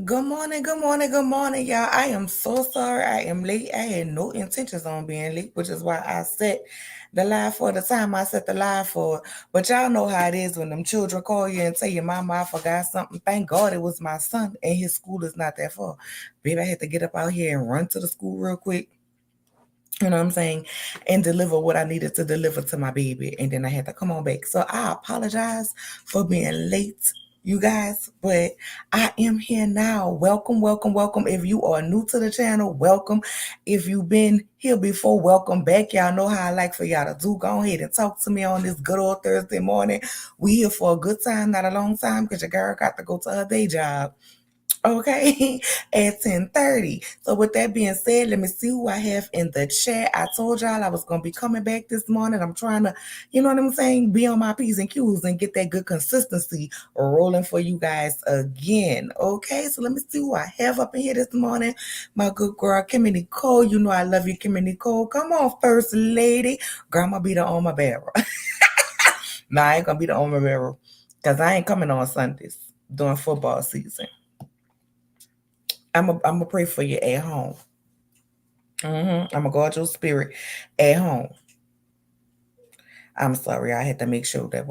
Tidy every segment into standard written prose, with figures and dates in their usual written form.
Good morning, good morning, good morning, y'all. I am so sorry I am late. I had no intentions on being late, which is why I set the live for the time I set the live for. But y'all know how it is when them children call you and tell you, Mama, I forgot something. Thank God it was my son and his school is not that far. Baby, I had to get up out here and run to the school real quick. You know what I'm saying? And deliver what I needed to deliver to my baby. And then I had to come on back. So I apologize for being late, you guys, but I am here now. Welcome, welcome, welcome. If you are new to the channel, welcome. If you've been here before, welcome back. Y'all know how I like for y'all to do. Go ahead and talk to me on this good old Thursday morning. We here for a good time, not a long time, because your girl got to go to her day job. Okay, at 10:30. So with that being said, let me see who I have in the chat. I told y'all I was gonna be coming back this morning. I'm trying to, you know what I'm saying, be on my P's and Q's and get that good consistency rolling for you guys again. Okay, so let me see who I have up in here this morning. My good girl, Kimmy Nicole. You know I love you, Kimmy Nicole. Come on, first lady. Grandma be the armor bearer. Nah, I ain't gonna be the armor bearer. Cause I ain't coming on Sundays during football season. I'm gonna pray for you at home. I'm gonna guard your spirit at home. I'm sorry, I had to make sure that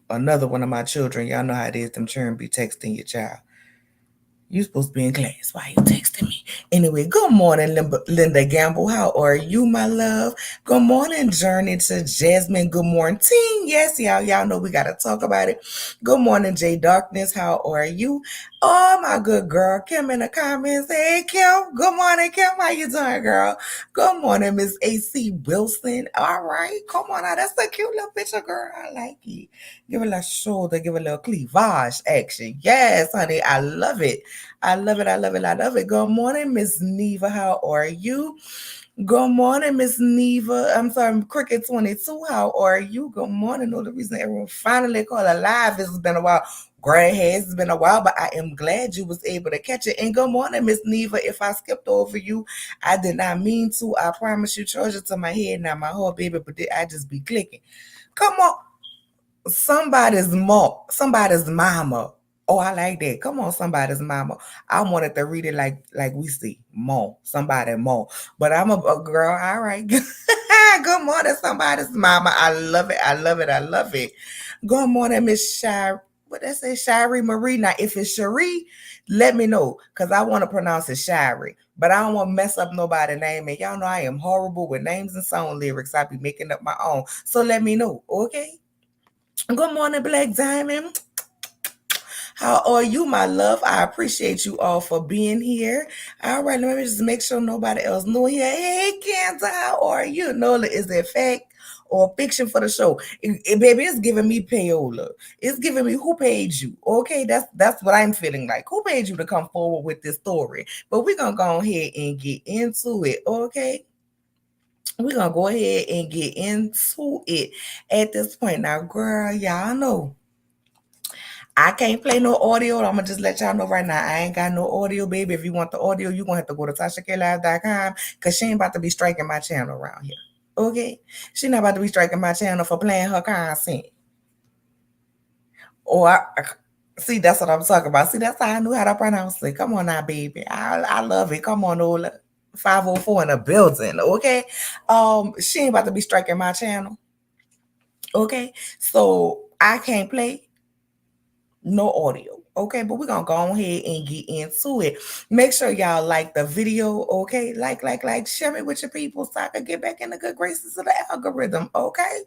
another one of my children. Y'all know how it is. Them children be texting your child. You supposed to be in class. Why you texting me? Anyway, good morning, Linda Gamble. How are you, my love? Good morning, Journey to Jasmine. Good morning, team. Yes, y'all know we gotta talk about it. Good morning, Jay Darkness. How are you? Oh, my good girl, Kim in the comments. Hey, Kim. Good morning, Kim. How you doing, girl? Good morning, Miss AC Wilson. All right, come on now. That's a cute little picture, girl. I like it. Give it a little shoulder, give it a little cleavage action. Yes, honey, I love it. I love it. I love it. I love it. Good morning, Miss Neva. How are you? Good morning, Miss Neva. I'm sorry, Cricket 22. How are you? Good morning. No, the reason everyone finally called alive. This has been a while. Great has it's been a while, but I am glad you was able to catch it. And good morning, Miss Neva. If I skipped over you, I did not mean to. I promise you, charge it to my head, not my heart, baby. But I just be clicking. Come on, somebody's mama. Oh, I like that. Come on, somebody's mama. I wanted to read it like we see more, somebody more. But I'm a girl. All right. Good morning, somebody's mama. I love it. I love it. I love it. Good morning, Miss Shire. What that say, Shari Marie? Now, if it's Cherie, let me know because I want to pronounce it Shari. But I don't want to mess up nobody's name. And y'all know I am horrible with names and song lyrics. I be making up my own. So let me know, okay? Good morning, Black Diamond. How are you, my love? I appreciate you all for being here. All right, let me just make sure nobody else knew here. Hey, Kansas, how are you? Nola, is it fact or fiction for the show? Baby, it's giving me payola. It's giving me who paid you. Okay, that's what I'm feeling like. Who paid you to come forward with this story? But we're gonna go ahead and get into it. Okay. We're gonna go ahead and get into it at this point. Now, girl, y'all know I can't play no audio. I'm gonna just let y'all know right now. I ain't got no audio, baby. If you want the audio, you're gonna have to go to TashaKLive.com because she ain't about to be striking my channel around here. Okay? She not about to be striking my channel for playing her content. Or see, that's what I'm talking about. See, that's how I knew how to pronounce it. Come on now, baby. I love it. Come on, Ola. 504 in the building, okay? She ain't about to be striking my channel. Okay, so I can't play no audio. Okay, but we're gonna go ahead and get into it. Make sure y'all like the video. Okay, like, share it with your people so I can get back in the good graces of the algorithm. Okay.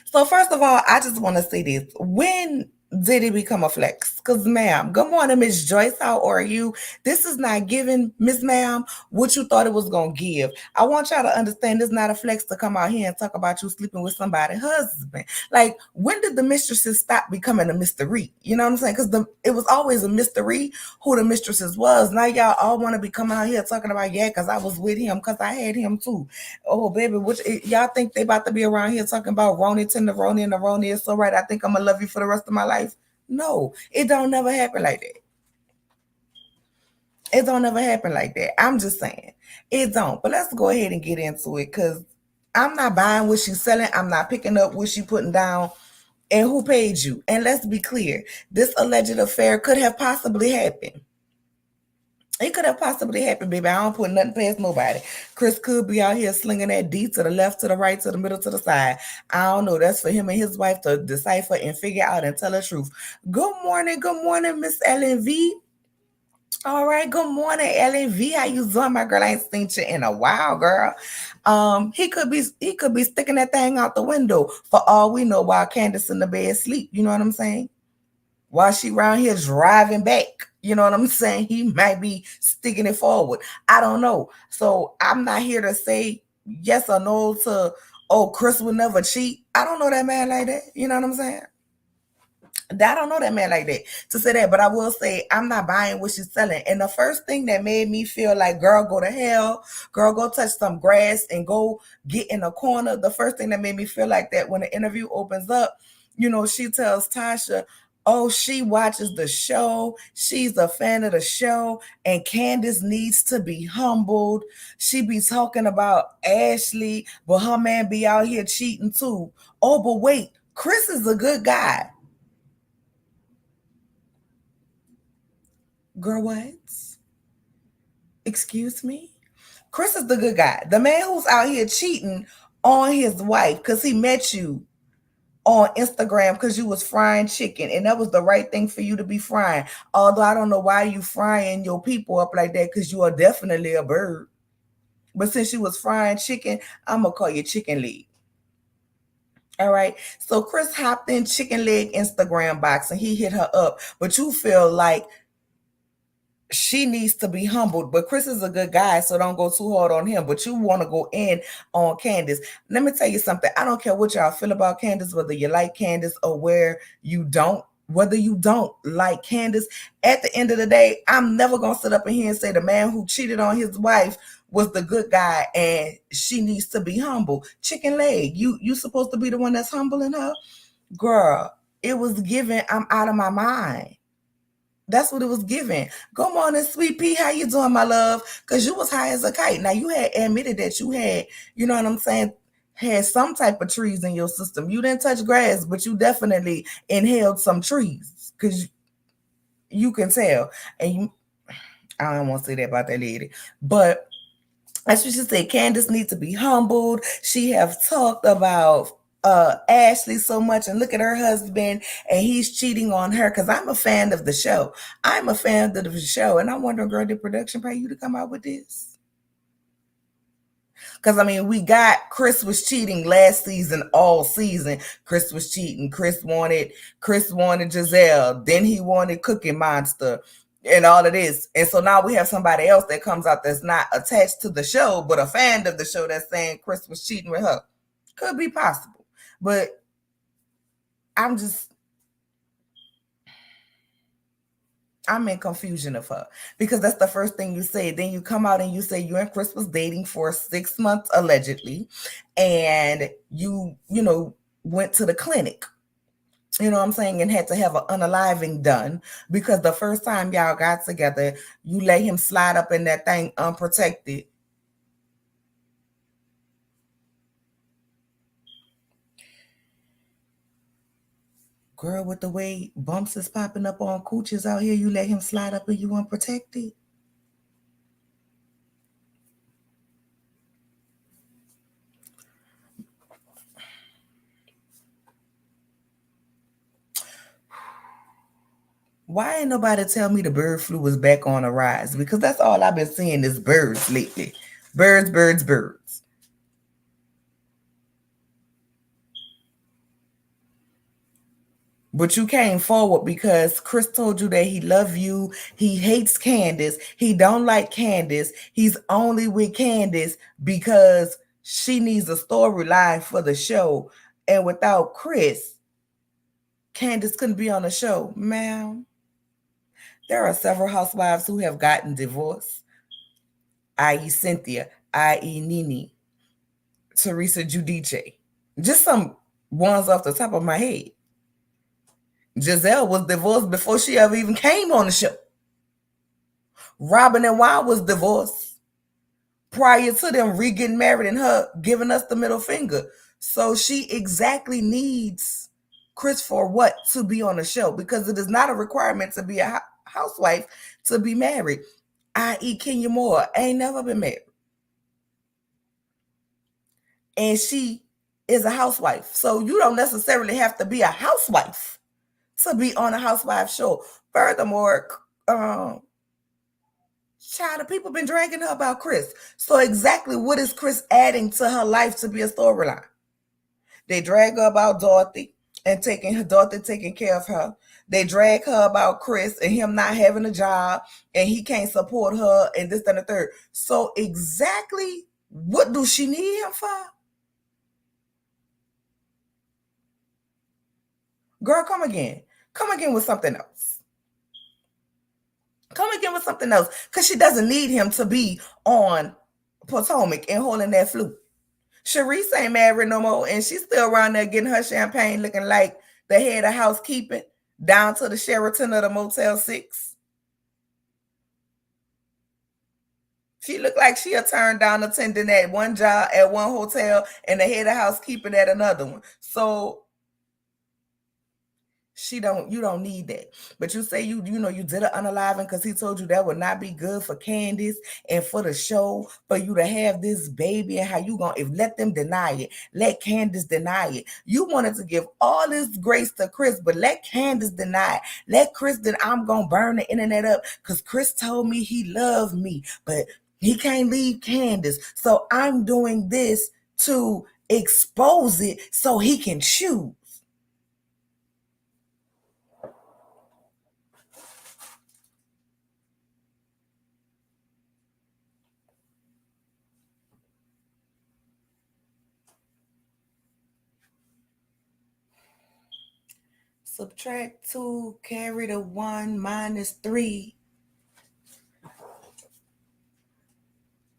So first of all, I just want to say this: when did it become a flex? Because, ma'am, good morning, Miss Joyce. How are you? This is not giving, Miss Ma'am, what you thought it was gonna give. I want y'all to understand this is not a flex to come out here and talk about you sleeping with somebody's husband. Like, when did the mistresses stop becoming a mystery? You know what I'm saying? Because it was always a mystery who the mistresses was. Now y'all all want to be coming out here talking about, yeah, because I was with him, because I had him too. Oh, baby, which y'all think they about to be around here talking about Roni, Tenderoni, and the Roni is so right. I think I'm gonna love you for the rest of my life. No, it don't never happen like that. It don't never happen like that. I'm just saying it don't. But let's go ahead and get into it because I'm not buying what she's selling. I'm not picking up what she's putting down. And who paid you? And let's be clear, this alleged affair could have possibly happened. It could have possibly happened, baby. I don't put nothing past nobody. Chris could be out here slinging that D to the left, to the right, to the middle, to the side. I don't know. That's for him and his wife to decipher and figure out and tell the truth. Good morning, Miss LNV. All right, good morning, LNV. How you doing, my girl? I ain't seen you in a while, girl. He could be sticking that thing out the window for all we know while Candace in the bed sleep. You know what I'm saying? While she around here driving back. You know what I'm saying? He might be sticking it forward. I don't know. So I'm not here to say yes or no to, oh, Chris would never cheat. I don't know that man like that. You know what I'm saying? I don't know that man like that to say that, but I will say I'm not buying what she's selling. And the first thing that made me feel like, girl, go to hell, girl, go touch some grass and go get in a corner. The first thing that made me feel like that when the interview opens up, she tells Tasha, oh, she watches the show. She's a fan of the show. And Candace needs to be humbled. She be talking about Ashley, but her man be out here cheating too. Oh, but wait, Chris is a good guy. Girl, what? Excuse me? Chris is the good guy. The man who's out here cheating on his wife because he met you on Instagram because you was frying chicken and that was the right thing for you to be frying. Although I don't know why you frying your people up like that because you are definitely a bird. But since you was frying chicken, I'm going to call you chicken leg. All right. So Chris hopped in chicken leg Instagram box and he hit her up. But you feel like she needs to be humbled. But Chris is a good guy, so don't go too hard on him. But you want to go in on Candace. Let me tell you something. I don't care what y'all feel about Candace, whether you like Candace or whether you don't like Candace. At the end of the day, I'm never going to sit up in here and say the man who cheated on his wife was the good guy and she needs to be humble. Chicken leg, you supposed to be the one that's humbling her? Girl, it was given, I'm out of my mind. That's what it was given. Good morning, sweet pea. How you doing, my love? Because you was high as a kite. Now, you had admitted that you had, you know what I'm saying, had some type of trees in your system. You didn't touch grass, but you definitely inhaled some trees because you can tell. And I don't want to say that about that lady. But as she said, Candace needs to be humbled. She have talked about Ashley so much and look at her husband and he's cheating on her because I'm a fan of the show. I'm a fan of the show. And I'm wondering, girl, did production pay you to come out with this? Because I mean, we got Chris was cheating last season, all season. Chris was cheating. Chris wanted Giselle. Then he wanted Cookie Monster and all of this. And so now we have somebody else that comes out that's not attached to the show, but a fan of the show that's saying Chris was cheating with her. Could be possible. But I'm in confusion of her because that's the first thing you say. Then you come out and you say you and Chris was dating for 6 months allegedly, and you went to the clinic. You know what I'm saying? And had to have an unaliving done because the first time y'all got together, you let him slide up in that thing unprotected. Girl, with the way bumps is popping up on cooches out here, you let him slide up and you unprotected? Why ain't nobody tell me the bird flu was back on the rise? Because that's all I've been seeing is birds lately. Birds, birds, birds. But you came forward because Chris told you that he love you. He hates Candace. He don't like Candace. He's only with Candace because she needs a storyline for the show. And without Chris, Candace couldn't be on the show. Ma'am, there are several housewives who have gotten divorced, i.e. Cynthia, i.e. Nene, Teresa Giudice. Just some ones off the top of my head. Giselle was divorced before she ever even came on the show. Robin and Juan was divorced prior to them re-getting married and her giving us the middle finger. So she exactly needs Chris for what? To be on the show, because it is not a requirement to be a housewife to be married. I.e. Kenya Moore ain't never been married. And she is a housewife. So you don't necessarily have to be a housewife to be on a housewife show. Furthermore, child, the people been dragging her about Chris. So exactly what is Chris adding to her life to be a storyline? They drag her about Dorothy and Dorothy taking care of her. They drag her about Chris and him not having a job and he can't support her and this and the third. So exactly what do she need him for? Girl, come again. Come again with something else. Come again with something else. Because she doesn't need him to be on Potomac and holding that flute. Sharice ain't married no more, and she's still around there getting her champagne looking like the head of housekeeping down to the Sheraton of the Motel 6. She looked like she a turned down attendant at one job at one hotel and the head of housekeeping at another one. So you don't need that. But you say you did an unaliving because he told you that would not be good for Candace and for the show for you to have this baby, and how you gonna let them deny it, let Candace deny it. You wanted to give all this grace to Chris, but let Candace deny it. Let Chris I'm gonna burn the internet up because Chris told me he loved me, but he can't leave Candace. So I'm doing this to expose it so he can choose. Subtract 2, carry the 1, minus 3.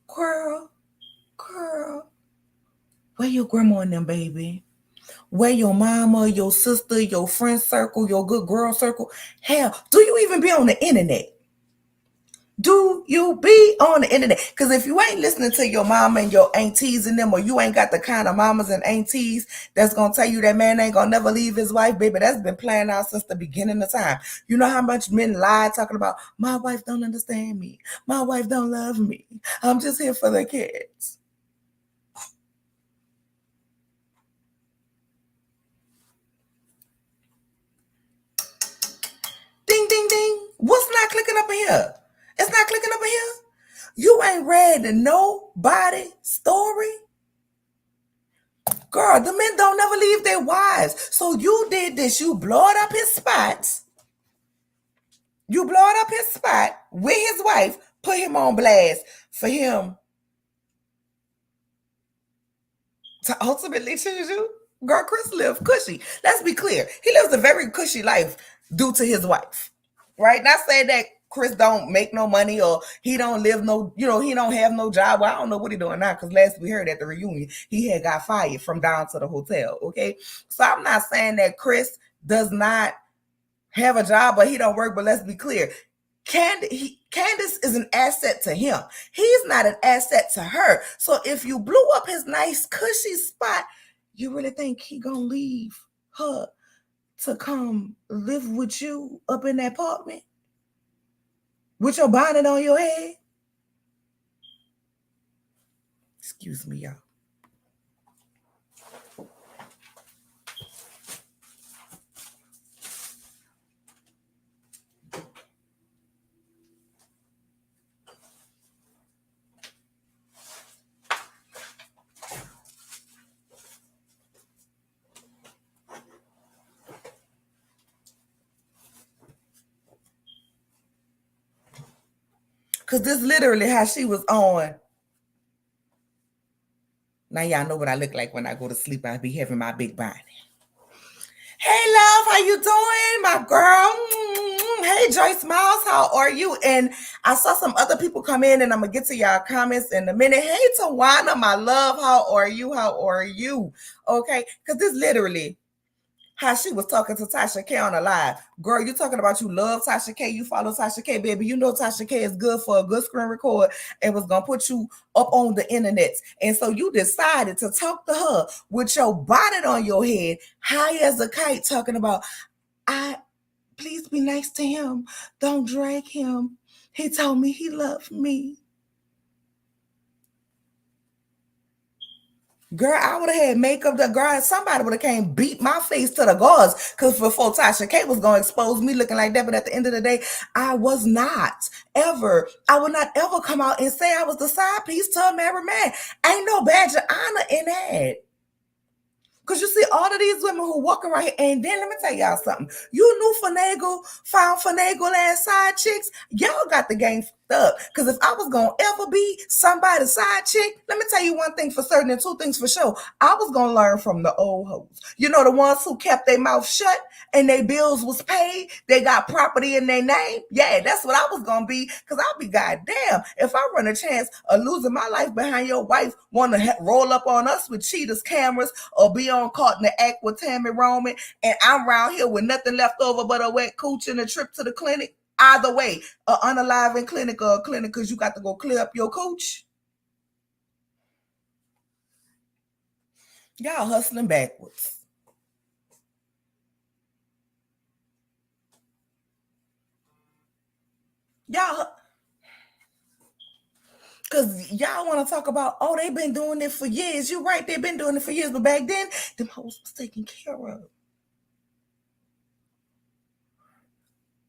Girl, where your grandma and them, baby? Where your mama, your sister, your friend circle, your good girl circle? Hell, do you even be on the internet? Do you be on the internet? Because if you ain't listening to your mama and your aunties and them, or you ain't got the kind of mamas and aunties that's going to tell you that man ain't going to never leave his wife, baby, that's been playing out since the beginning of time. You know how much men lie talking about, my wife don't understand me. My wife don't love me. I'm just here for the kids. Ding, ding, ding. What's not clicking up in here? It's not clicking up in here. You ain't read nobody story. Girl, the men don't never leave their wives. So you did this. You blowed up his spots. You blowed up his spot with his wife, put him on blast for him to ultimately choose you. Girl, Chris lives cushy. Let's be clear. He lives a very cushy life due to his wife. Right? Not saying that Chris don't make no money or he don't live he don't have no job. Well, I don't know what he doing now, because last we heard at the reunion, he had got fired from down to the hotel. Okay. So I'm not saying that Chris does not have a job, but he don't work. But let's be clear. Candace is an asset to him. He's not an asset to her. So if you blew up his nice cushy spot, you really think he gonna leave her to come live with you up in that apartment with your bonnet on your head? Excuse me, y'all. Because this literally how she was on. Now y'all know what I look like when I go to sleep. I be having my big body. Hey, love, how you doing, my girl? Hey, Joyce Miles, how are you? And I saw some other people come in, and I'm going to get to y'all comments in a minute. Hey, Tawana, my love, how are you? How are you? Okay, because this literally, how she was talking to Tasha K on a live. Girl, you talking about you love Tasha K, you follow Tasha K, baby. You know Tasha K is good for a good screen record and was gonna put you up on the internet. And so you decided to talk to her with your bonnet on your head, high as a kite, talking about, I please be nice to him. Don't drag him. He told me he loved me. Girl, I would have had makeup. The girl, somebody would have came beat my face to the gauze because before Tasha K was gonna expose me looking like that. But at the end of the day, I was not ever. I would not ever come out and say I was the side piece to a married man. Ain't no badge of honor in that. Because you see all of these women who walk around here, and then let me tell y'all something. You knew found finagle ass side chicks. Y'all got the game fucked up. Because if I was going to ever be somebody's side chick, let me tell you one thing for certain and two things for sure. I was going to learn from the old hoes. You know, the ones who kept their mouth shut and their bills was paid. They got property in their name. Yeah, that's what I was going to be. Because I'll be goddamn if I run a chance of losing my life behind your wife, want to roll up on us with cheaters, cameras, or be on caught in the act with Tammy Roman, and I'm around here with nothing left over but a wet cooch and a trip to the clinic. Either way, an unaliving clinic or a clinic because you got to go clear up your cooch. Y'all hustling backwards. Y'all, because y'all want to talk about, oh, they've been doing it for years. You're right, they've been doing it for years, but back then, them hoes was taken care of.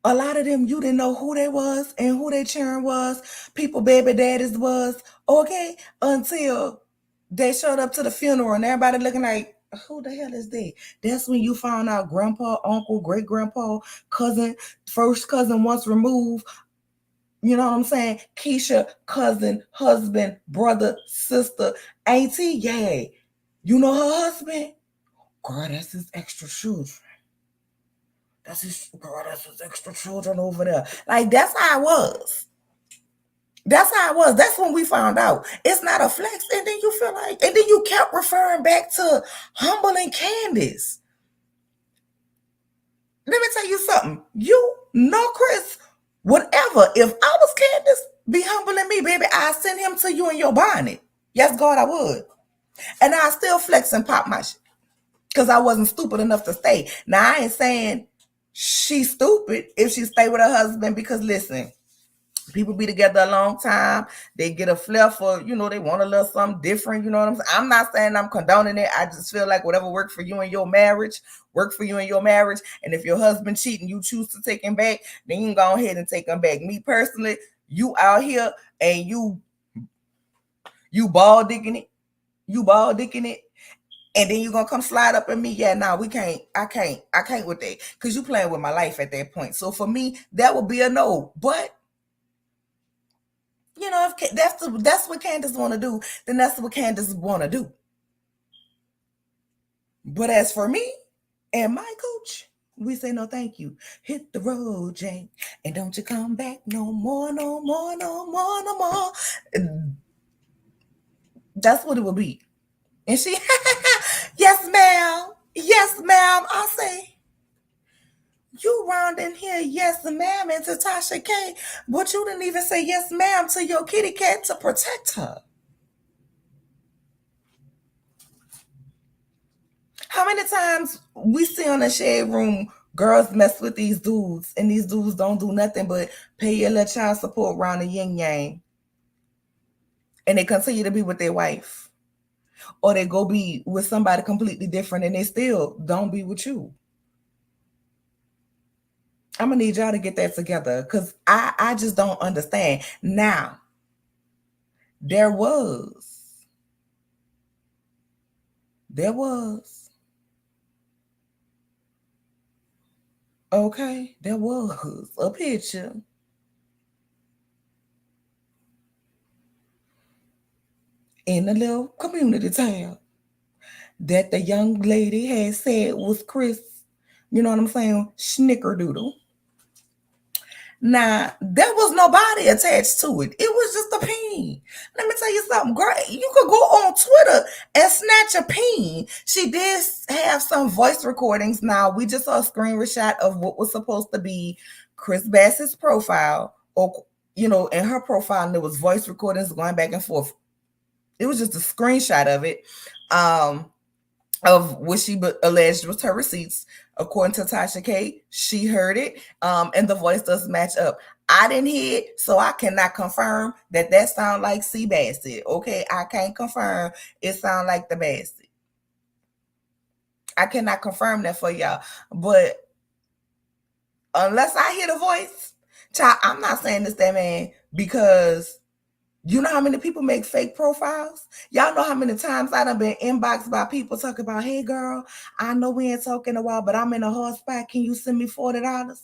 A lot of them, you didn't know who they was and who their children was, people baby daddies was, okay, until they showed up to the funeral and everybody looking like, who the hell is that? That's when you found out grandpa, uncle, great grandpa, cousin, first cousin once removed. You know what I'm saying? Keisha, cousin, husband, brother, sister, auntie, yeah. You know her husband? Girl, that's his extra children. That's his extra children over there. Like that's how it was. That's how it was. That's when we found out. It's not a flex. And then you feel like, and then you kept referring back to Humble and Candace. Let me tell you something. You know, Chris, whatever. If I was Candace, be humbling me, baby. I send him to you in your bonnet. Yes, God, I would. And I still flex and pop my shit. Because I wasn't stupid enough to stay. Now, I ain't saying she's stupid if she stay with her husband because listen, people be together a long time. They get a flair for, they want a little something different. You know what I'm saying? I'm not saying I'm condoning it. I just feel like whatever worked for you in your marriage, work for you in your marriage. And if your husband cheating, you choose to take him back, then you can go ahead and take him back. Me personally, you out here and you ball dicking it. You ball dicking it. And then you're gonna come slide up at me. Yeah, no, we can't. I can't with that. Cause you playing with my life at that point. So for me, that would be a no. But if that's what Candace want to do, then that's what Candace want to do. But as for me and my coach, we say no, thank you. Hit the road, Jane, and don't you come back no more, no more, no more, no more. That's what it would be. And she, yes, ma'am, yes, ma'am. I say, you round in here, yes, ma'am, and to Tasha K, but you didn't even say yes, ma'am, to your kitty cat to protect her. How many times we see on the shade room girls mess with these dudes and these dudes don't do nothing but pay your little child support around the yin yang and they continue to be with their wife or they go be with somebody completely different and they still don't be with you. I'm gonna need y'all to get that together because I just don't understand. Now, there was okay, there was a picture in a little community tab that the young lady had said was Chris, you know what I'm saying, Snickerdoodle. Now, there was nobody attached to it. It was just a pin. Let me tell you something, girl. You could go on Twitter and snatch a pin. She did have some voice recordings. Now, we just saw a screenshot of what was supposed to be Chris Bassett's profile, or, in her profile, and there was voice recordings going back and forth. It was just a screenshot of it. Of what she alleged was her receipts. According to Tasha K, she heard it, and the voice does match up. I didn't hear it, so I cannot confirm that sound like C. Bassett. Okay, I can't confirm it sound like the Bassett. I cannot confirm that for y'all, but unless I hear the voice, child, I'm not saying this that man, because you know how many people make fake profiles? Y'all know how many times I done been inboxed by people talking about, hey girl, I know we ain't talking a while, but I'm in a hard spot. Can you send me $40?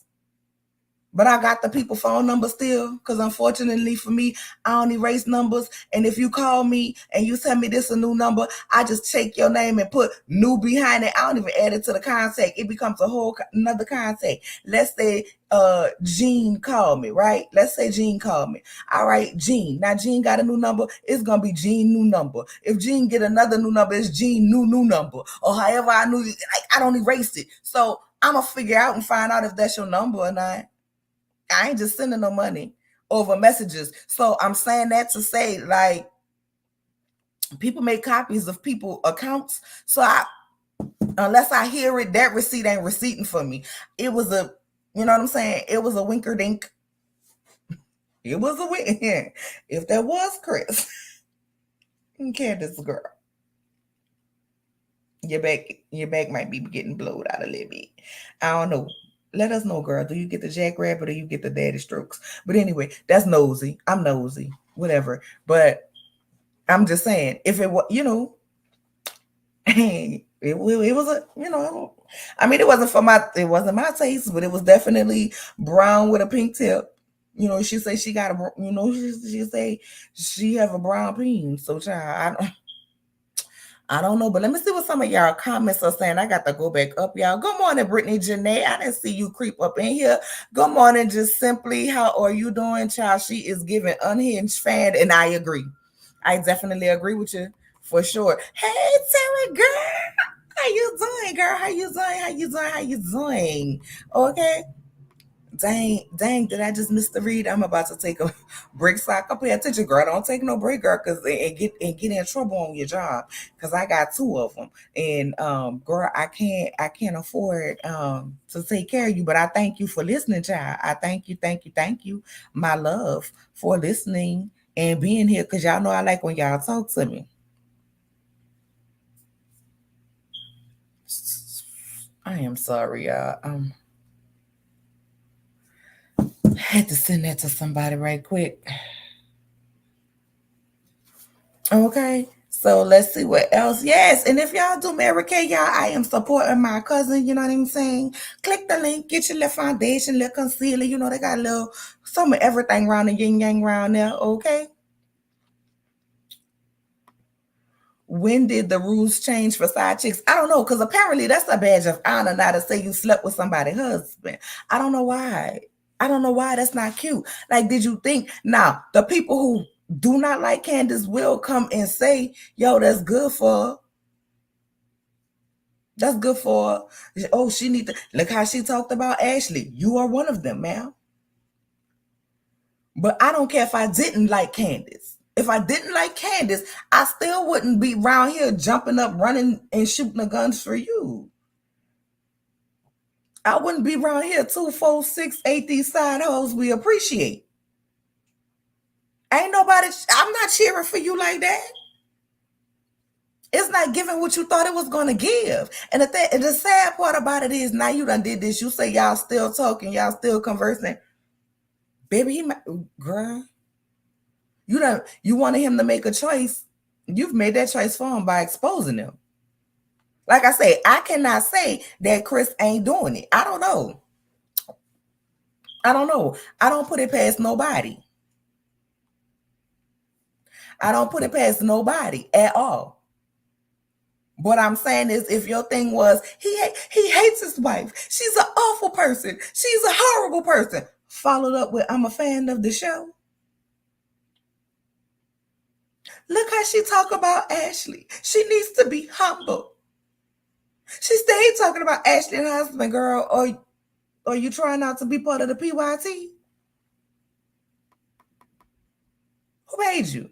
But I got the people phone number still, because unfortunately for me, I don't erase numbers. And if you call me and you tell me this a new number, I just check your name and put new behind it. I don't even add it to the contact. It becomes a whole another contact. Let's say Jean called me, right? Let's say Jean called me. All right, Jean. Now Jean got a new number. It's gonna be Jean new number. If Jean get another new number, it's Jean new number. Or however I knew, I don't erase it. So I'm gonna figure out and find out if that's your number or not. I ain't just sending no money over messages. So I'm saying that to say, like, people make copies of people accounts. So unless I hear it, that receipt ain't receipting for me. It was you know what I'm saying? It was a winker dink. It was a wink. If that was Chris, Candace girl, your back might be getting blowed out a little bit. I don't know. Let us know, girl. Do you get the jackrabbit or you get the daddy strokes? But anyway, that's nosy. I'm nosy. Whatever. But I'm just saying, if it was, it was a, I mean, it wasn't my taste, but it was definitely brown with a pink tip. She say she got a, she say she have a brown peen. So, child, I don't know, but let me see what some of y'all comments are saying. I got to go back up, y'all. Good morning, Brittany Janae. I didn't see you creep up in here. Good morning, just simply. How are you doing, child? She is giving unhinged fan, and I agree. I definitely agree with you for sure. Hey, Tara, girl. How you doing, girl? How you doing? How you doing? How you doing? Okay. Dang, did I just miss the read? I'm about to take a break, so I can pay attention, girl. Don't take no break, girl, because and get in trouble on your job, because I got two of them, and girl, I can't afford to take care of you, but I thank you for listening, child. I thank you, my love, for listening and being here, because y'all know I like when y'all talk to me. I am sorry, y'all. I had to send that to somebody right quick. Okay. So let's see what else. Yes. And if y'all do Mary Kay, y'all, I am supporting my cousin. You know what I'm saying? Click the link, get your little foundation, little concealer. They got a little some of everything around the yin yang around there. Okay. When did the rules change for side chicks? I don't know, because apparently that's a badge of honor now to say you slept with somebody's husband. I don't know why. That's not cute. Like, did you think now the people who do not like Candace will come and say, yo, that's good for oh, she need to look how she talked about Ashley. You are one of them, ma'am. But I don't care if I didn't like Candace. If I didn't like Candace, I still wouldn't be around here jumping up, running, and shooting the guns for you. I wouldn't be around here 2, 4, 6, 8 these side hoes we appreciate. Ain't nobody, I'm not cheering for you like that. It's not giving what you thought it was going to give. And the sad part about it is now you done did this. You say y'all still talking, y'all still conversing. Baby, girl, you wanted him to make a choice. You've made that choice for him by exposing him. Like I say, I cannot say that Chris ain't doing it. I don't know. I don't put it past nobody. I don't put it past nobody at all. What I'm saying is, if your thing was he hates his wife, she's an awful person, she's a horrible person. followed up with, I'm a fan of the show. Look how she talk about Ashley. She needs to be humble. She stayed talking about Ashley and her husband, girl. Or you trying not to be part of the PYT? Who paid you?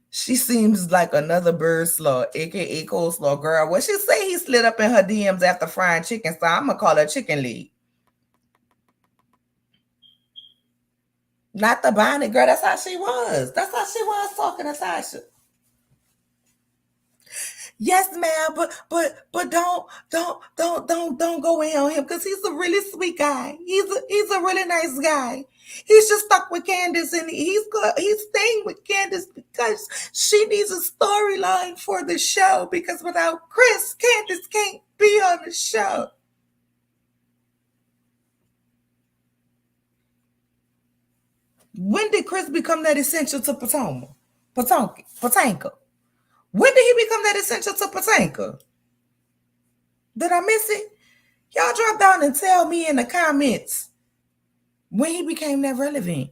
She seems like another bird slaw, aka coleslaw girl. What she say he slid up in her DMs after frying chicken, so I'm gonna call her chicken leg. Not the bonnet girl. That's how she was. That's how she was talking to Tasha. Yes, ma'am, but don't go in on him because he's a really sweet guy. He's a really nice guy. He's just stuck with Candace and he's staying with Candace because she needs a storyline for the show because without Chris, Candace can't be on the show. When did Chris become that essential to Potanka? When did he become that essential to Potanka? Did I miss it? Y'all drop down and tell me in the comments when he became that relevant.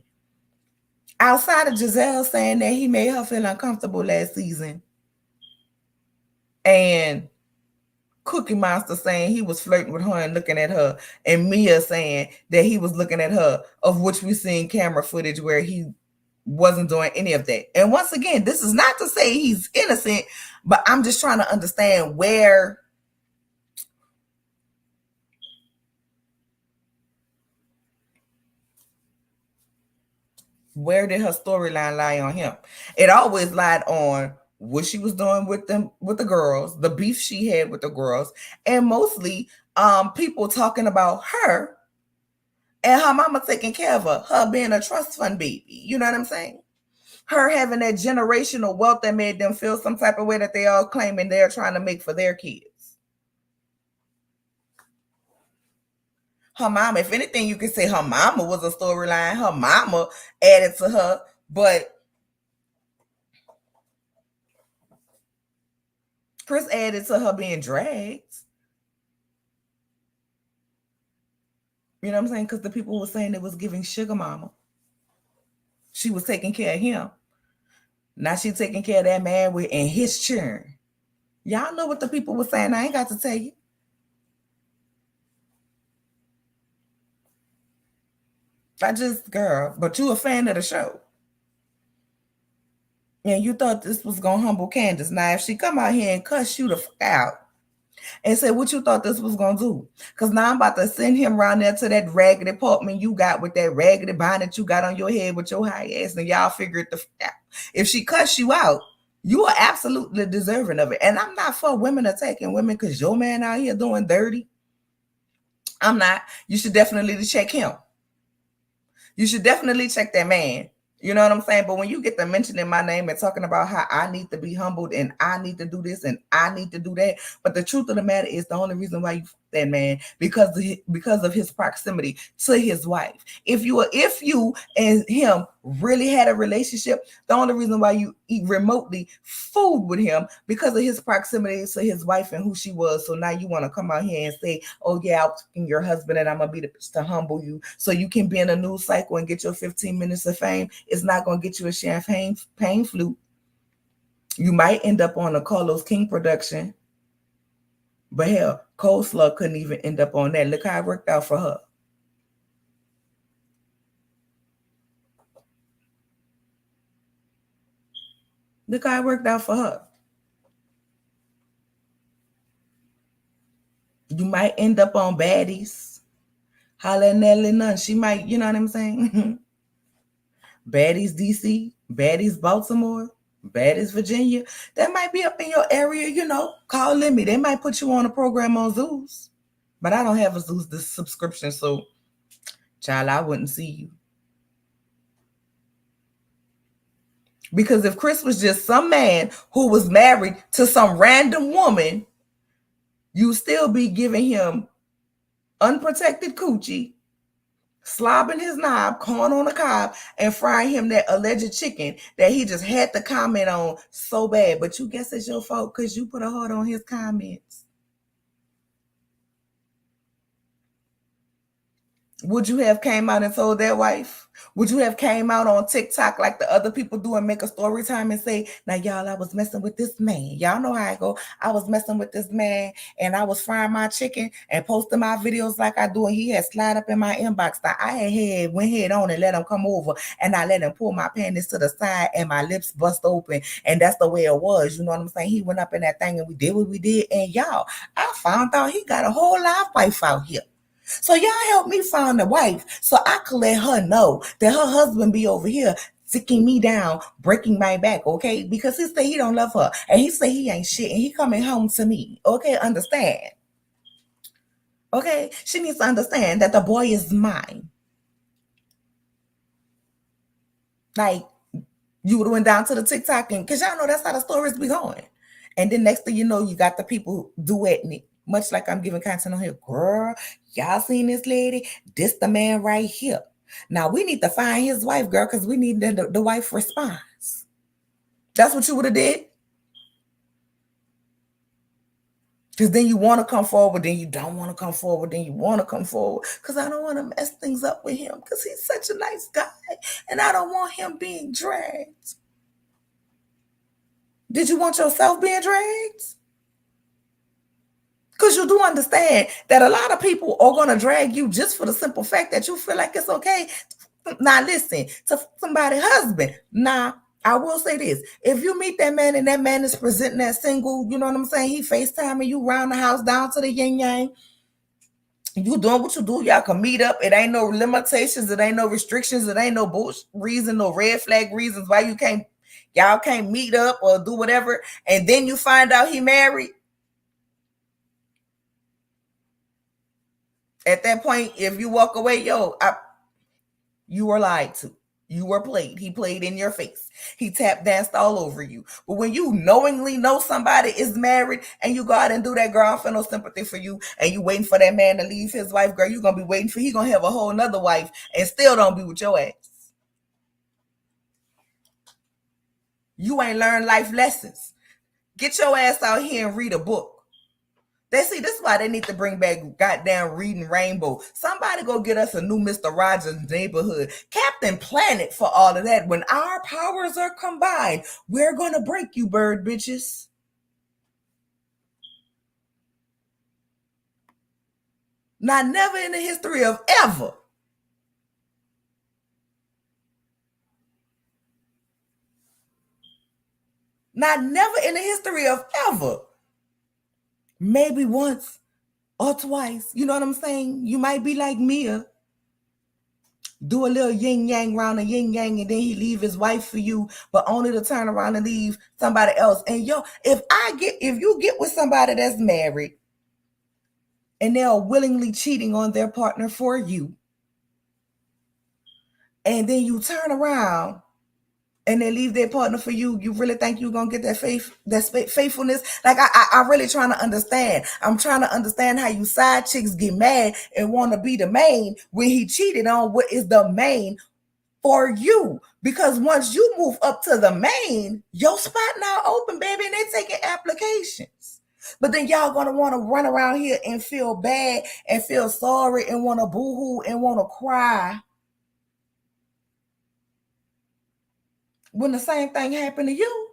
Outside of Giselle saying that he made her feel uncomfortable last season. And Cookie Monster saying he was flirting with her and looking at her. And Mia saying that he was looking at her, of which we seen camera footage where he wasn't doing any of that. And once again, this is not to say he's innocent, but I'm just trying to understand where did her storyline lie on him? It always lied on what she was doing with the girls, the beef she had with the girls, and mostly people talking about her and her mama taking care of her being a trust fund baby. You know what I'm saying? Her having that generational wealth that made them feel some type of way that they all claiming they're trying to make for their kids. Her mama, if anything, you could say her mama was a storyline. Her mama added to her, but Chris added to her being dragged. You know what I'm saying? Because the people were saying it was giving sugar mama. She was taking care of him. Now she's taking care of that man and his children. Y'all know what the people were saying. I ain't got to tell you. Girl, but you a fan of the show. And you thought this was going to humble Candace. Now, if she come out here and cuss you the fuck out and say what you thought this was going to do. Because now I'm about to send him around there to that raggedy apartment you got with that raggedy bonnet you got on your head with your high ass. And y'all figure it the fuck out. If she cuss you out, you are absolutely deserving of it. And I'm not for women attacking women because your man out here doing dirty. I'm not. You should definitely check him. You should definitely check that man. You know what I'm saying? But when you get to mentioning my name and talking about how I need to be humbled and I need to do this and I need to do that. But the truth of the matter is the only reason why you that man because of his proximity to his wife. If you and him really had a relationship, the only reason why you eat remotely food with him because of his proximity to his wife and who she was. So now you want to come out here and say, oh yeah, I'm your husband and I'm gonna be the bitch to humble you so you can be in a news cycle and get your 15 minutes of fame. It's not gonna get you a champagne flute. You might end up on a Carlos King production. But hell, Coleslaw couldn't even end up on that. Look how it worked out for her. Look how it worked out for her. You might end up on Baddies. Holla at Natalie Nunn. She might, you know what I'm saying? Baddies DC, Baddies Baltimore, Baddies Virginia. That might be up in your area, you know. Call me. They might put you on a program on Zeus. But I don't have a Zeus subscription, so child, I wouldn't see you. Because if Chris was just some man who was married to some random woman, you still be giving him unprotected coochie, slobbing his knob, corn on the cob, and frying him that alleged chicken that he just had to comment on so bad. But you guess it's your fault because you put a heart on his comments. Would you have came out and told that wife? Would you have came out on TikTok like the other people do and make a story time and say, now y'all, I was messing with this man. Y'all know how I go. I was messing with this man and I was frying my chicken and posting my videos like I do. And he had slid up in my inbox. That I went head on and let him come over and I let him pull my panties to the side and my lips bust open. And that's the way it was. You know what I'm saying? He went up in that thing and we did what we did. And y'all, I found out he got a whole live wife out here. So y'all help me find a wife so I could let her know that her husband be over here sticking me down, breaking my back, okay? Because he say he don't love her and he say he ain't shit and he coming home to me, okay? Understand? Okay? She needs to understand that the boy is mine. Like, you would have went down to the TikTok and, because y'all know that's how the stories be going. And then next thing you know, you got the people duetting it. Much like I'm giving content on here. Girl, y'all seen this lady? This the man right here. Now we need to find his wife, girl, because we need the wife response. That's what you would have did. Because then you want to come forward, then you don't want to come forward, then you want to come forward. Because I don't want to mess things up with him because he's such a nice guy. And I don't want him being dragged. Did you want yourself being dragged? Because you do understand that a lot of people are going to drag you just for the simple fact that you feel like it's okay. Now, listen, to somebody's husband. Now, I will say this. If you meet that man and that man is presenting that single, you know what I'm saying? He FaceTiming you around the house down to the yin yang. You doing what you do. Y'all can meet up. It ain't no limitations. It ain't no restrictions. It ain't no bullshit reason, no red flag reasons why y'all can't meet up or do whatever. And then you find out he married. At that point, if you walk away, you were lied to. You were played. He played in your face. He tap danced all over you. But when you knowingly know somebody is married and you go out and do that, girl, I feel no sympathy for you. And you waiting for that man to leave his wife, girl, you're going to be waiting for, he going to have a whole nother wife and still don't be with your ass. You ain't learned life lessons. Get your ass out here and read a book. This is why they need to bring back goddamn Reading Rainbow. Somebody go get us a new Mr. Rogers Neighborhood. Captain Planet for all of that. When our powers are combined, we're going to break you, bird bitches. Not never in the history of ever. Not never in the history of ever. Maybe once or twice. You know what I'm saying? You might be like Mia. Do a little yin yang round a yin yang, and then he leave his wife for you, but only to turn around and leave somebody else. And if you get with somebody that's married and they are willingly cheating on their partner for you, and then you turn around and they leave their partner for you, you really think you're gonna get that faithfulness? Like I really trying to understand. I'm trying to understand how you side chicks get mad and want to be the main when he cheated on what is the main for you. Because once you move up to the main, your spot now open, baby, and they taking applications. But then y'all gonna want to run around here and feel bad and feel sorry and want to boo-hoo and want to cry when the same thing happened to you.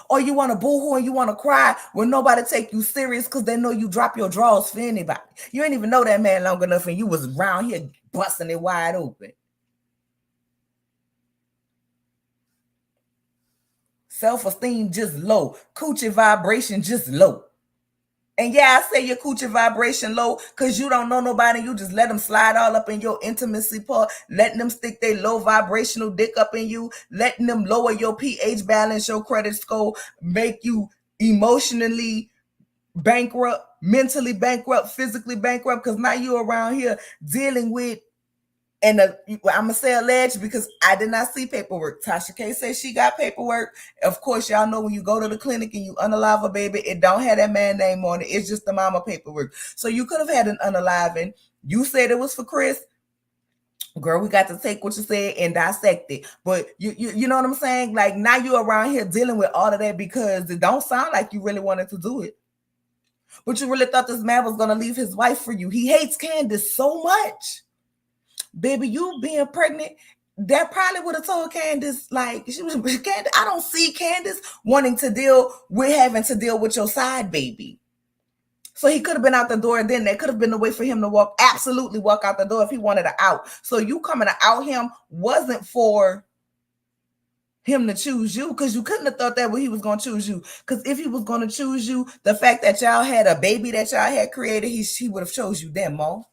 Or you want to boo-hoo and you want to cry when nobody take you serious because they know you drop your drawers for anybody. You ain't even know that man long enough and you was around here busting it wide open. Self-esteem just low. Coochie vibration just low. And yeah, I say your coochie vibration low because you don't know nobody. You just let them slide all up in your intimacy part, letting them stick their low vibrational dick up in you, letting them lower your pH balance, your credit score, make you emotionally bankrupt, mentally bankrupt, physically bankrupt, because now you're around here dealing with, and I'm going to say alleged because I did not see paperwork. Tasha K says she got paperwork. Of course, y'all know when you go to the clinic and you unalive a baby, it don't have that man name on it. It's just the mama paperwork. So you could have had an unaliving. You said it was for Chris. Girl, we got to take what you said and dissect it. But you know what I'm saying? Like now you're around here dealing with all of that because it don't sound like you really wanted to do it. But you really thought this man was going to leave his wife for you. He hates Candace so much. Baby, you being pregnant, that probably would have told Candace, like, she was Candace. I don't see Candace wanting to deal with having to deal with your side baby. So he could have been out the door then. That could have been the way for him to absolutely walk out the door if he wanted to out. So you coming to out him wasn't for him to choose you, because you couldn't have thought that when he was going to choose you. Because if he was going to choose you, the fact that y'all had a baby that y'all had created, he would have chose you then, Mo.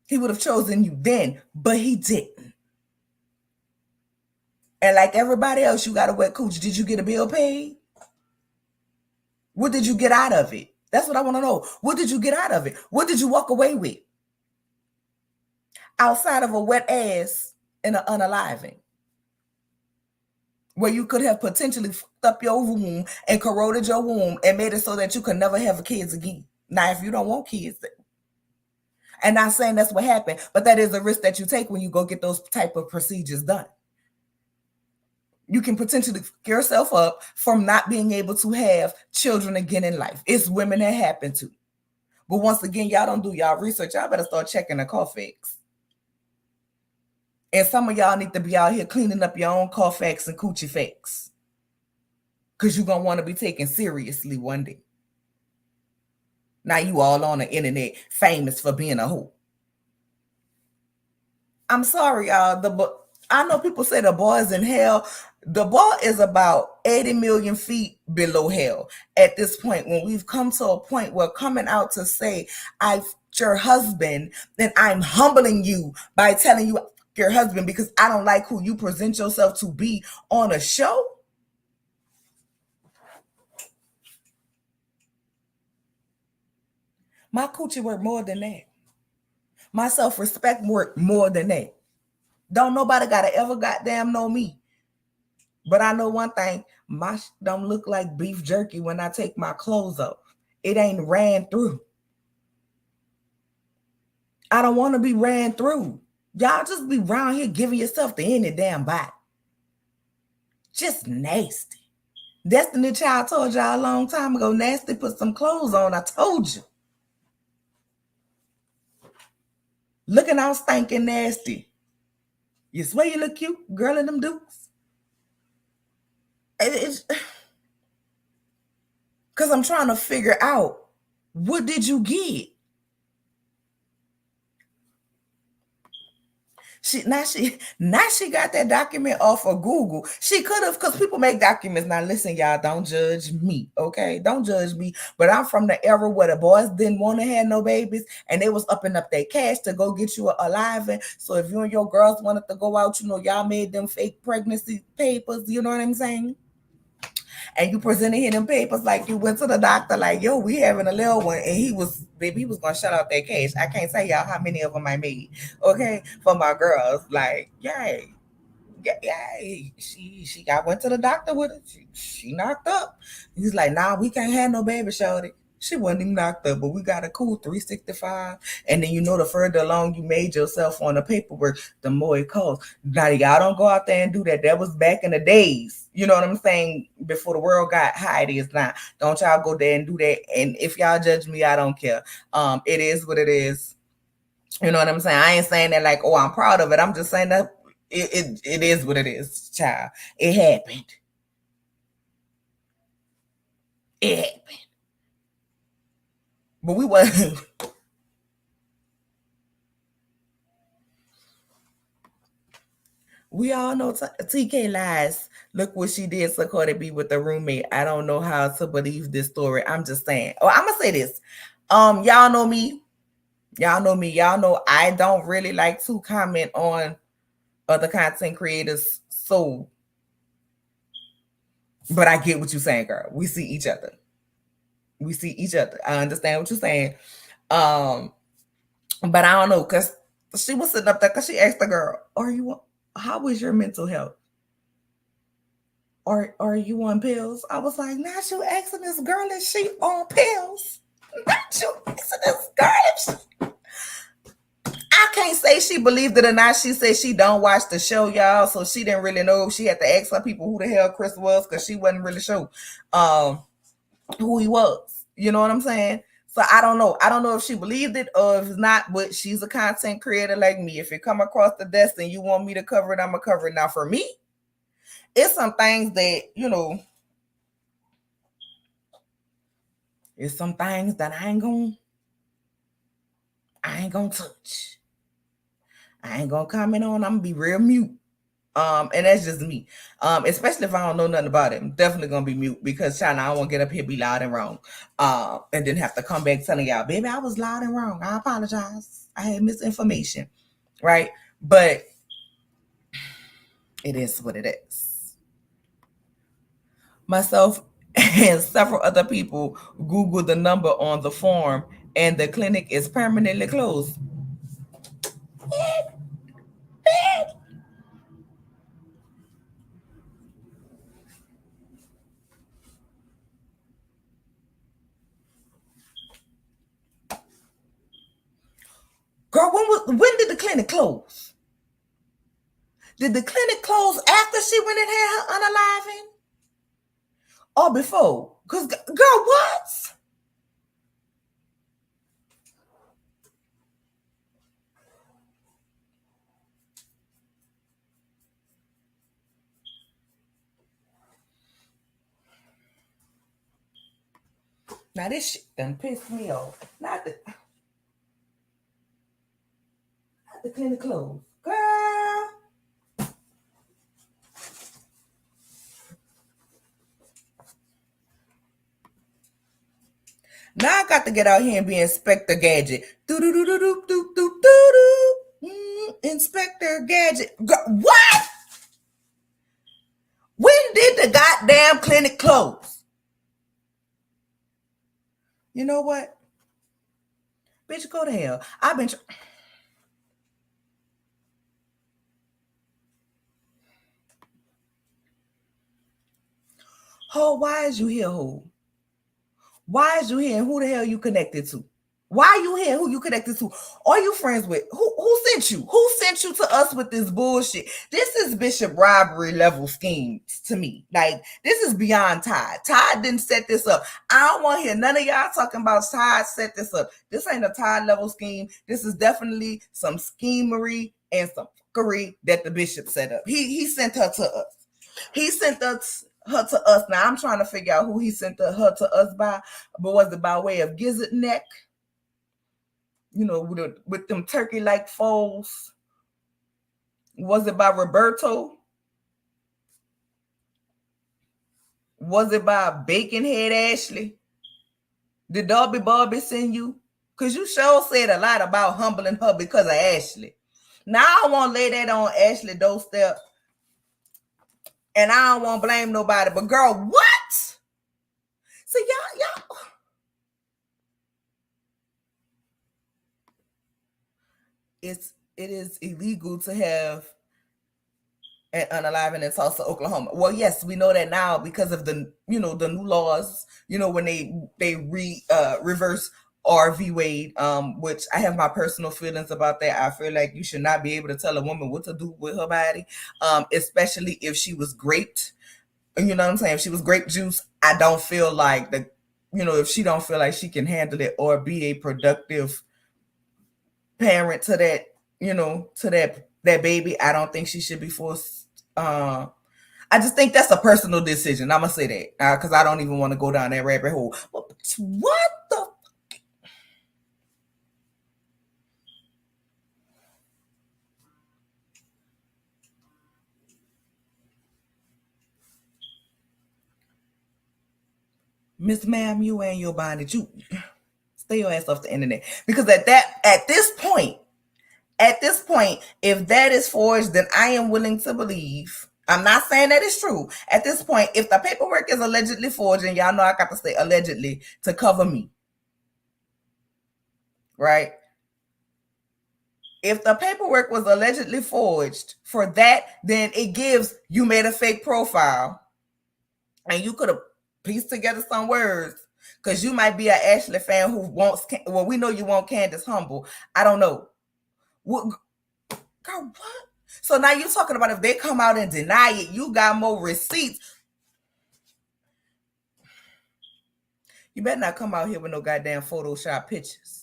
He would have chosen you then, but he didn't. And like everybody else, you got a wet cooch. Did you get a bill paid? What did you get out of it? That's what I want to know. What did you get out of it? What did you walk away with? Outside of a wet ass and an unaliving, where you could have potentially fucked up your womb and corroded your womb and made it so that you could never have kids again. Now, if you don't want kids, and not saying that's what happened, but that is a risk that you take when you go get those type of procedures done. You can potentially fuck yourself up from not being able to have children again in life. It's women that happen to. But once again, y'all don't do y'all research. Y'all better start checking the Carfax. And some of y'all need to be out here cleaning up your own Carfax and coochie facts, because you're going to want to be taken seriously one day. Now you all on the internet famous for being a hoe. I'm sorry, y'all. I know people say the bar is in hell. The bar is about 80 million feet below hell at this point, when we've come to a point where coming out to say, I your husband, then I'm humbling you by telling you your husband because I don't like who you present yourself to be on a show. My coochie work more than that. My self-respect work more than that. Don't nobody gotta ever goddamn know me. But I know one thing, my don't look like beef jerky when I take my clothes off. It ain't ran through. I don't want to be ran through. Y'all just be around here giving yourself to any damn body. Just nasty. Destiny Child told y'all a long time ago, nasty, put some clothes on. I told you. Looking all stinking nasty. You swear you look cute, girl, in them dukes? It's because I'm trying to figure out, what did you get? She got that document off of Google. She could have, because people make documents. Now listen, y'all, don't judge me, okay? Don't judge me. But I'm from the era where the boys didn't want to have no babies, and they was upping up their cash to go get you alive. And so if you and your girls wanted to go out, y'all made them fake pregnancy papers. You know what I'm saying? And you presented him them papers like you went to the doctor, like, yo, we having a little one. And he was gonna shut out that cash. I can't tell y'all how many of them I made, okay, for my girls. Like, yay. She went to the doctor with it. She knocked up. He's like, nah, we can't have no baby, shorty. She wasn't even knocked up, but we got a cool 365. And then the further along you made yourself on the paperwork, the more it costs. Now y'all don't go out there and do that. That was back in the days. You know what I'm saying? Before the world got how it is now. Don't y'all go there and do that. And if y'all judge me, I don't care. It is what it is. You know what I'm saying? I ain't saying that like, oh, I'm proud of it. I'm just saying that it is what it is, child. It happened. It happened. But we wasn't. We all know TK lies. Look what she did so Cardi B with the roommate. I don't know how to believe this story. I'm just saying. Oh, I'm gonna say this. Y'all know me. Y'all know me. Y'all know I don't really like to comment on other content creators. So, but I get what you're saying, girl. We see each other. We see each other. I understand what you're saying. But I don't know, because she was sitting up there because she asked the girl, how is your mental health? Are you on pills? I was like, not you asking this girl if she on pills. Not you asking this girl if she... I can't say say she believed it or not, she said she don't watch the show, y'all. So she didn't really know. She had to ask some people who the hell Chris was because she wasn't really sure who he was. You know what I'm saying? So I don't know. I don't know if she believed it or if it's not, but she's a content creator like me. If it come across the desk and you want me to cover it, I'm gonna cover it. Now for me, it's some things that, it's some things that I ain't gonna touch. I ain't gonna comment on. I'm gonna be real mute. And that's just me. Especially if I don't know nothing about it. I'm definitely gonna be mute because China, I won't get up here be loud and wrong. And then have to come back telling y'all, baby, I was loud and wrong. I apologize. I had misinformation. Right? But it is what it is. Myself and several other people Googled the number on the form and the clinic is permanently closed. Girl, when did the clinic close? Did the clinic close after she went and had her unaliving? Or before? Because, girl, what? Now, this shit done pissed me off. Not the clinic closed. Girl. Now I got to get out here and be Inspector Gadget. Inspector Gadget. What? When did the goddamn clinic close? You know what? Bitch, go to hell. I've been... Ho, why is you here, ho? Why is you here and who the hell you connected to? Why you here? Who you connected to? Are you friends with? Who sent you? Who sent you to us with this bullshit? This is Bishop robbery level schemes to me. Like, this is beyond Todd. Todd didn't set this up. I don't want to hear none of y'all talking about Todd set this up. This ain't a Todd level scheme. This is definitely some schemery and some fuckery that the bishop set up. He sent her to us. He sent her to us. Now I'm trying to figure out who he sent her to us by, but was it by way of Gizzard Neck? You know, with them turkey-like foals? Was it by Roberto? Was it by Bacon Head Ashley? Did Darby Barbie send you? Because you sure said a lot about humbling her because of Ashley. Now I don't want to lay that on Ashley doorstep. And I don't want to blame nobody. But girl, what? So y'all. It is illegal to have an unalive in Tulsa, Oklahoma. Well, yes, we know that now because of the the new laws. When they reverse R v. Wade, which I have my personal feelings about that. I feel like you should not be able to tell a woman what to do with her body, especially if she was graped. You know what I'm saying? If she was grape juice, I don't feel like if she don't feel like she can handle it or be a productive parent to that, to that baby, I don't think she should be forced. I just think that's a personal decision. I'm gonna say that because I don't even want to go down that rabbit hole. What the? Miss Ma'am, you and your body, you stay your ass off the internet because at this point, if that is forged, then I am willing to believe. I'm not saying that it's true. At this point, if the paperwork is allegedly forged, and y'all know I got to say allegedly to cover me, right? If the paperwork was allegedly forged for that, then it gives you made a fake profile, and you could have pieced together some words because you might be an Ashley fan who wants. Well, we know you want Candace humble. I don't know. Girl, what? So now you're talking about if they come out and deny it, you got more receipts. You better not come out here with no goddamn Photoshop pictures.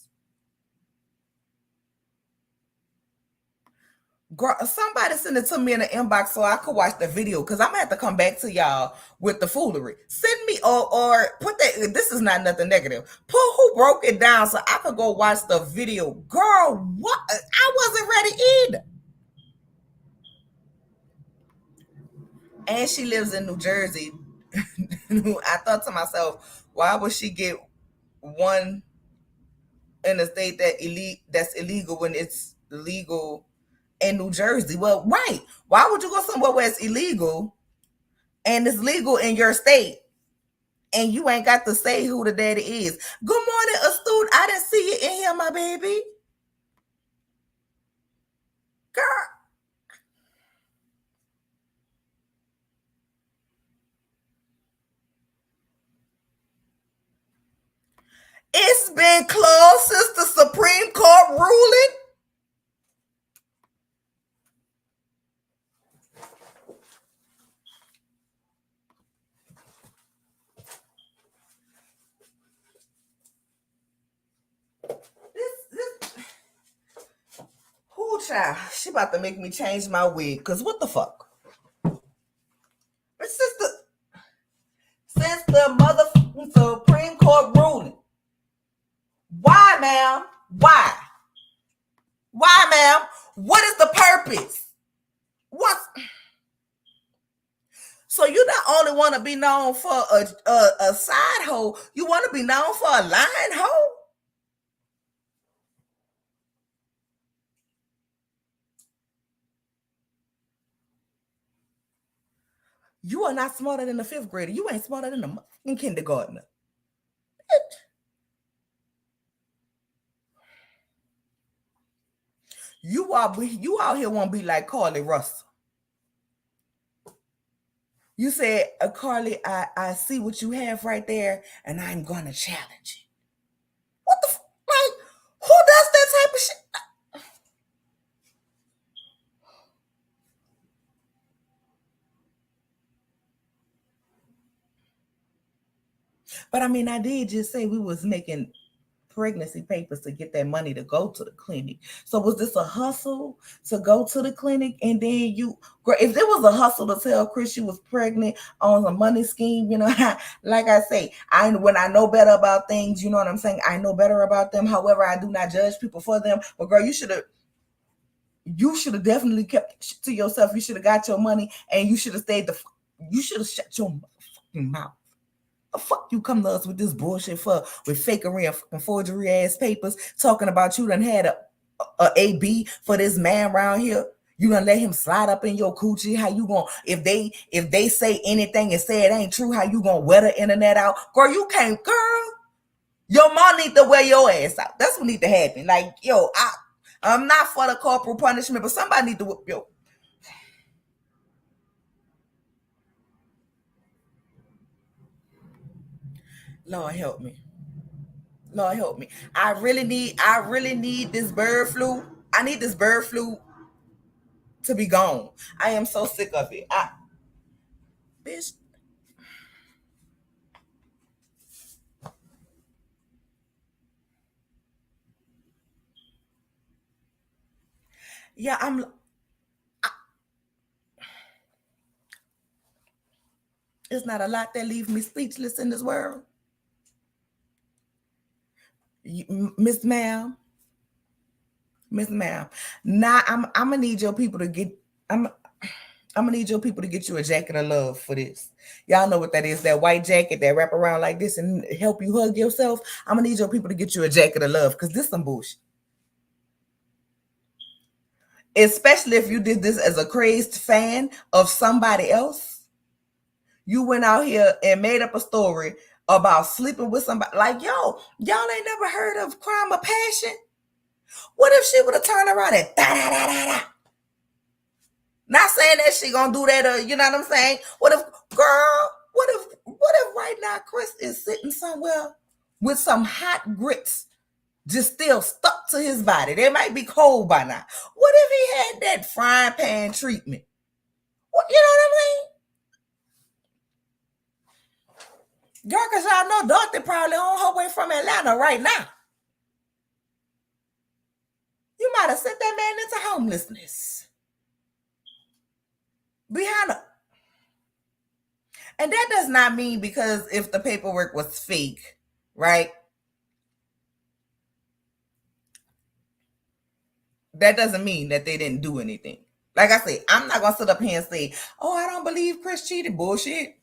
Girl, somebody send it to me in the inbox so I could watch the video because I'm gonna have to come back to y'all with the foolery. Send me or put that. This is not nothing negative. Put who broke it down so I could go watch the video. Girl, what? I wasn't ready either. And she lives in New Jersey. I thought to myself, why would she get one in a state that's illegal when it's legal in New Jersey? Well, right. Why would you go somewhere where it's illegal and it's legal in your state and you ain't got to say who the daddy is? Good morning, Astute. I didn't see you in here, my baby. Girl. It's been closed since the Supreme Court ruling. This who child? She about to make me change my wig. Cause what the fuck? It's just since the motherfucking Supreme Court ruling. Why, ma'am? Why? Why, ma'am? What is the purpose? What's so you not only want to be known for a side hoe, you want to be known for a lying hoe? You are not smarter than the fifth grader. You ain't smarter than the fucking kindergartner. You out here want to be like Carly Russell. You said, Carly, I see what you have right there, and I'm gonna challenge it. What the like? Who does that type of shit? But I mean, I did just say we was making pregnancy papers to get that money to go to the clinic. So was this a hustle to go to the clinic and then if there was a hustle to tell Chris you was pregnant on a money scheme, like I say, when I know better about things, you know what I'm saying? I know better about them. However, I do not judge people for them. But girl, you should have definitely kept to yourself. You should have got your money and you should have you should have shut your motherfucking mouth. The fuck you come to us with this bullshit for with fakery and fucking forgery ass papers talking about you done had a AB for this man around here. You done let him slide up in your coochie. How you gonna if they say anything and say it ain't true, how you gonna wear the internet out? Girl, you can't, girl. Your mom need to wear your ass out. That's what need to happen. Like, yo, I'm not for the corporal punishment, but somebody need to whip yo. Lord help me. Lord help me. I really need this bird flu. I need this bird flu to be gone. I am so sick of it. Bitch. Yeah, it's not a lot that leaves me speechless in this world. Miss Ma'am, Miss Ma'am. Now I'm gonna need your people to get I'm gonna need your people to get you a jacket of love for this. Y'all know what that is, that white jacket that wrap around like this and help you hug yourself. I'm gonna need your people to get you a jacket of love because this some bullshit. Especially if you did this as a crazed fan of somebody else. You went out here and made up a story about sleeping with somebody. Like, yo, y'all ain't never heard of crime of passion? What if she would have turned around and da da da da da? Not saying that she gonna do that, or you know what I'm saying? What if, girl? What if right now Chris is sitting somewhere with some hot grits just still stuck to his body. They might be cold by now. What if he had that frying pan treatment? What, you know what I mean? Girl, because y'all know Dorothy probably on her way from Atlanta right now. You might have sent that man into homelessness. Behind her. And that does not mean because if the paperwork was fake, right? That doesn't mean that they didn't do anything. Like I said, I'm not going to sit up here and say, oh, I don't believe Chris cheated. Bullshit.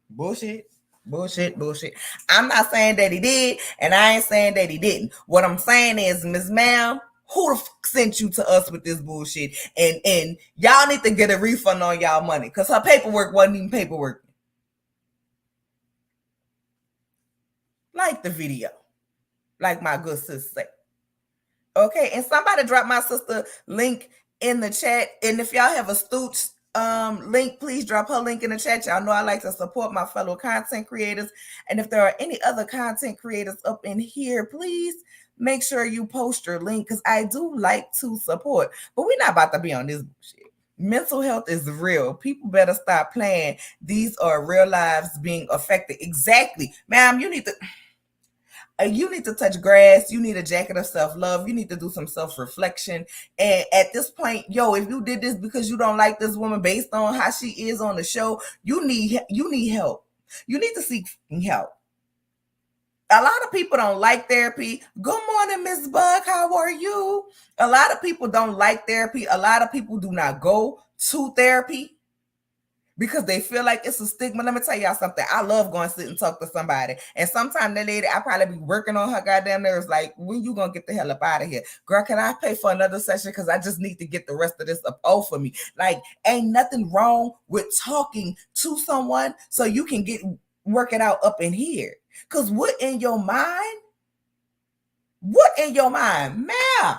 Bullshit. Bullshit, bullshit. I'm not saying that he did, and I ain't saying that he didn't. What I'm saying is, Miss Ma'am, who the fuck sent you to us with this bullshit? And y'all need to get a refund on y'all money because her paperwork wasn't even paperwork. Like the video, like my good sister said. Okay, and somebody dropped my sister link in the chat, and if y'all have a Stoots link, please drop her link in the chat. Y'all know I like to support my fellow content creators, and if there are any other content creators up in here, please make sure you post your link because I do like to support, but we're not about to be on this bullshit. Mental health is real. People better stop playing. These are real lives being affected. Exactly, ma'am. You need to touch grass. You need a jacket of self-love. You need to do some self-reflection. And at this point, if you did this because you don't like this woman based on how she is on the show, you need help. You need to seek help. A lot of people don't like therapy. Good morning, Miss Bug. How are you? A lot of people don't like therapy. A lot of people do not go to therapy because they feel like it's a stigma. Let me tell y'all something. I love going to sit and talk to somebody. And sometimes that lady, I probably be working on her goddamn nerves like, when you going to get the hell up out of here? Girl, can I pay for another session? Because I just need to get the rest of this up off of me. Like, ain't nothing wrong with talking to someone so you can work it out up in here. Because what in your mind? What in your mind? Ma'am.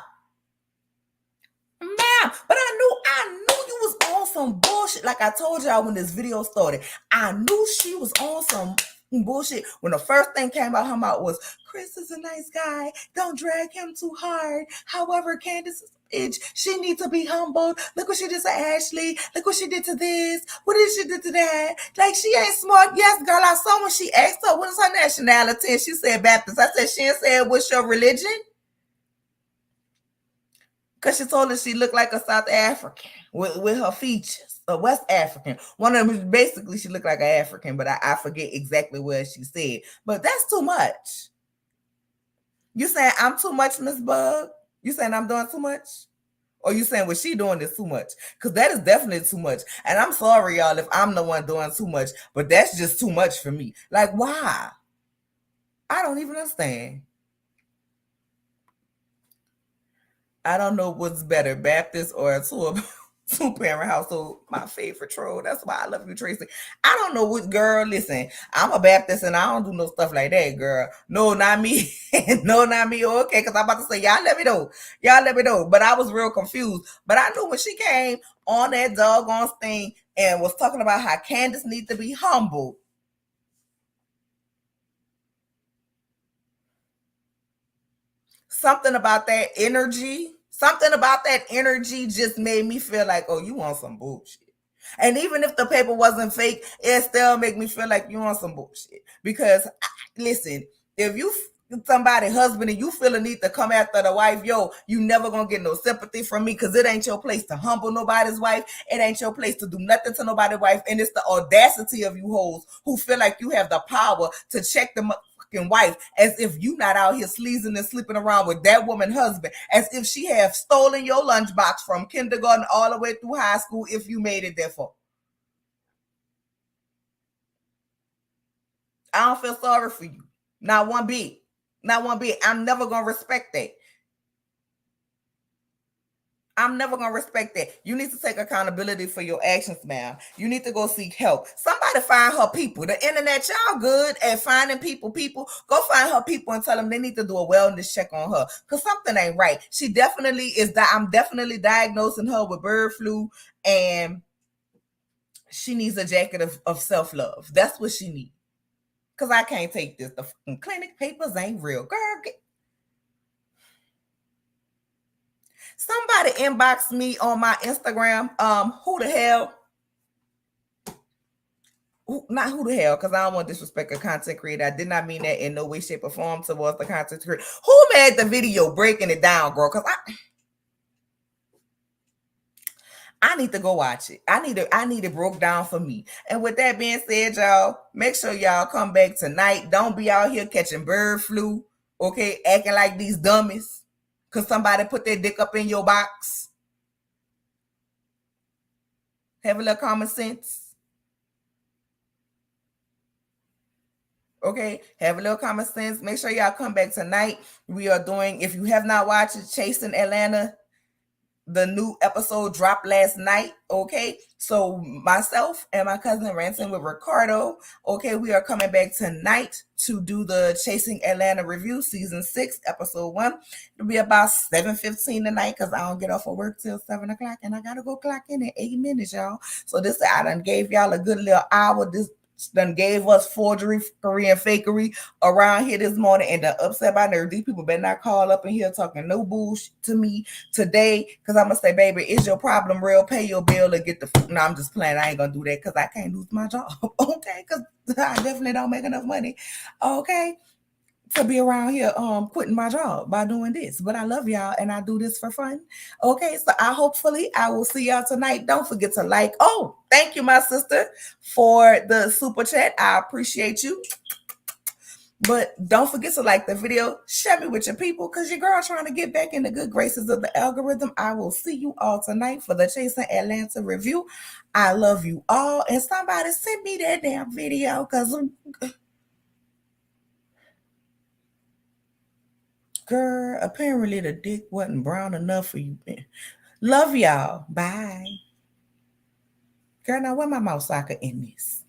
But I knew you was on some bullshit. Like I told y'all when this video started, I knew she was on some bullshit. When the first thing came out her mouth was, Chris is a nice guy. Don't drag him too hard. However, Candace is a bitch. She needs to be humbled. Look what she did to Ashley. Look what she did to this. What did she do to that? Like, she ain't smart. Yes, girl, I saw when she asked her, what is her nationality? And she said Baptist. I said, she ain't said, what's your religion? Because she told us she looked like a South African with her features, a West African. One of them, basically, she looked like an African, but I forget exactly what she said. But that's too much. You saying I'm too much, Miss Bug? You saying I'm doing too much? Or you saying what she doing is too much? Because that is definitely too much. And I'm sorry, y'all, if I'm the one doing too much, but that's just too much for me. Like, why? I don't even understand. I don't know what's better, Baptist or a two-parent household. My favorite troll. That's why I love you, Tracy. I don't know what, girl. Listen, I'm a Baptist and I don't do no stuff like that, girl. No, not me. No, not me. Okay, because I'm about to say, y'all let me know. Y'all let me know. But I was real confused. But I knew when she came on that doggone thing and was talking about how Candace needs to be humbled. Something about that energy just made me feel like, oh, you want some bullshit. And even if the paper wasn't fake, it still make me feel like you want some bullshit. Because listen, if you somebody husband and you feel a need to come after the wife, you never gonna get no sympathy from me because it ain't your place to humble nobody's wife. It ain't your place to do nothing to nobody's wife. And it's the audacity of you hoes who feel like you have the power to check the wife as if you not out here sleazing and sleeping around with that woman husband, as if she have stolen your lunchbox from kindergarten all the way through high school if you made it there for. I don't feel sorry for you. Not one bit. Not one bit. I'm never going to respect that. I'm never going to respect that. You need to take accountability for your actions, ma'am. You need to go seek help. Somebody find her people. The internet, y'all good at finding people. Go find her people and tell them they need to do a wellness check on her because something ain't right. She definitely is. I'm definitely diagnosing her with bird flu and she needs a jacket of self-love. That's what she needs. Because I can't take this. The fucking clinic papers ain't real. Girl, Somebody inboxed me on my Instagram. Who the hell? Not who the hell, because I don't want to disrespect a content creator. I did not mean that in no way, shape, or form towards the content creator. Who made the video breaking it down, girl? Because I need to go watch it. I need it broke down for me. And with that being said, y'all, make sure y'all come back tonight. Don't be out here catching bird flu, okay? Acting like these dummies because somebody put their dick up in your box. Have a little common sense. Okay, have a little common sense. Make sure y'all come back tonight. We are doing, if you have not watched it, Chasing Atlanta. The new episode dropped last night. Okay, so myself and my cousin Ransom with Ricardo. Okay, we are coming back tonight to do the Chasing Atlanta review, season 6, episode 1. It'll be about 7:15 tonight because I don't get off of work till 7 o'clock, and I gotta go clock in 8 minutes, y'all. So this I done gave y'all a good little hour. This done gave us forgery, and fakery around here this morning, and the upset my nerve. These people better not call up in here talking no bullshit to me today, because I'm gonna say, baby, is your problem real? Pay your bill and get the. No, I'm just playing. I ain't gonna do that because I can't lose my job. Okay, because I definitely don't make enough money. Okay, to be around here quitting my job by doing this. But I love y'all and I do this for fun. Okay, so I will see y'all tonight. Don't forget to like. Oh, thank you, my sister, for the super chat. I appreciate you. But don't forget to like the video, share me with your people, because your girl trying to get back in the good graces of the algorithm. I will see you all tonight for the Chasing Atlanta review. I love you all. And somebody send me that damn video, because girl, apparently the dick wasn't brown enough for you. Love y'all. Bye. Girl, now where my mouse socket in this?